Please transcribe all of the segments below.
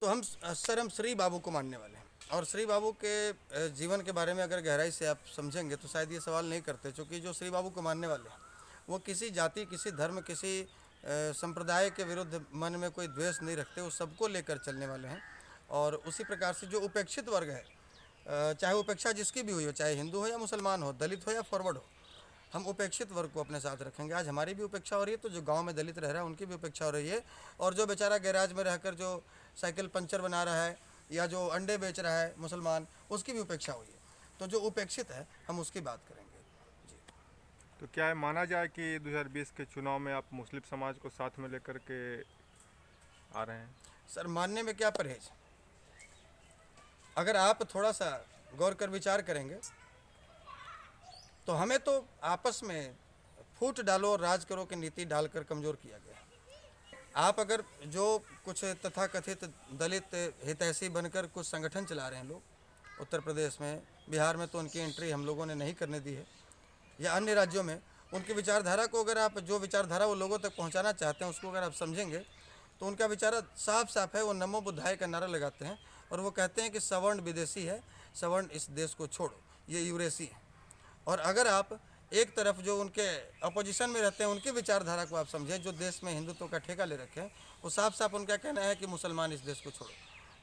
तो हम श्री बाबू को मानने वाले हैं। और श्री बाबू के जीवन के बारे में अगर गहराई से आप समझेंगे तो शायद ये सवाल नहीं करते, क्योंकि जो श्री बाबू को मानने वाले हैं वो किसी जाति, किसी धर्म, किसी संप्रदाय के विरुद्ध मन में कोई द्वेष नहीं रखते, वो सबको लेकर चलने वाले हैं। और उसी प्रकार से जो उपेक्षित वर्ग है, चाहे उपेक्षा जिसकी भी हुई हो, चाहे हिंदू हो या मुसलमान हो, दलित हो या फॉरवर्ड हो, हम उपेक्षित वर्ग को अपने साथ रखेंगे। आज हमारी भी उपेक्षा हो रही है, तो जो गांव में दलित रह रहा है उनकी भी उपेक्षा हो रही है। और जो बेचारा गैराज में रहकर जो साइकिल पंचर बना रहा है या जो अंडे बेच रहा है मुसलमान, उसकी भी उपेक्षा हुई है। तो जो उपेक्षित है हम उसकी बात करेंगे जी। तो क्या है माना जाए कि 2020 के चुनाव में आप मुस्लिम समाज को साथ में लेकर के आ रहे हैं? सर, मानने में क्या परहेज, अगर आप थोड़ा सा गौर कर विचार करेंगे तो हमें तो आपस में फूट डालो और राज करो की नीति डालकर कमज़ोर किया गया। आप अगर जो कुछ तथाकथित दलित हितैषी बनकर कुछ संगठन चला रहे हैं लोग, उत्तर प्रदेश में, बिहार में तो उनकी एंट्री हम लोगों ने नहीं करने दी है, या अन्य राज्यों में, उनकी विचारधारा को अगर आप, जो विचारधारा वो लोगों तक पहुंचाना चाहते हैं उसको अगर आप समझेंगे तो उनका विचार साफ साफ है। वो नमो बुद्धाय का नारा लगाते हैं और वो कहते हैं कि सवर्ण विदेशी है, सवर्ण इस देश को छोड़ो, ये यूरेसी है। और अगर आप एक तरफ जो उनके अपोजिशन में रहते हैं उनकी विचारधारा को आप समझें, जो देश में हिंदुत्व का ठेका ले रखे हैं, वो साफ साफ उनका कहना है कि मुसलमान इस देश को छोड़ो।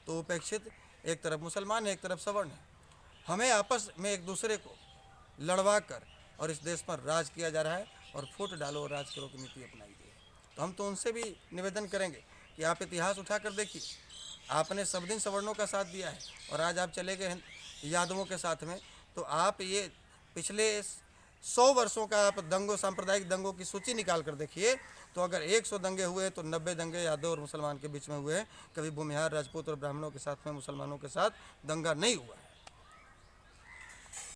तो उपेक्षित एक तरफ मुसलमान है, एक तरफ सवर्ण है। हमें आपस में एक दूसरे को लड़वा कर और इस देश पर राज किया जा रहा है, और फूट डालो और राज करो की नीति अपनाई गई है। तो हम तो उनसे भी निवेदन करेंगे कि आप इतिहास उठा कर देखिए, आपने सब दिन सवर्णों का साथ दिया है और आज आप चले गए यादवों के साथ में। तो आप ये पिछले 100 वर्षों का आप दंगों, सांप्रदायिक दंगों की सूची निकाल कर देखिए, तो अगर 100 दंगे हुए तो 90 दंगे यादव और मुसलमान के बीच में हुए हैं। कभी भूमिहार, राजपूत और ब्राह्मणों के साथ में, मुसलमानों के साथ दंगा नहीं हुआ है।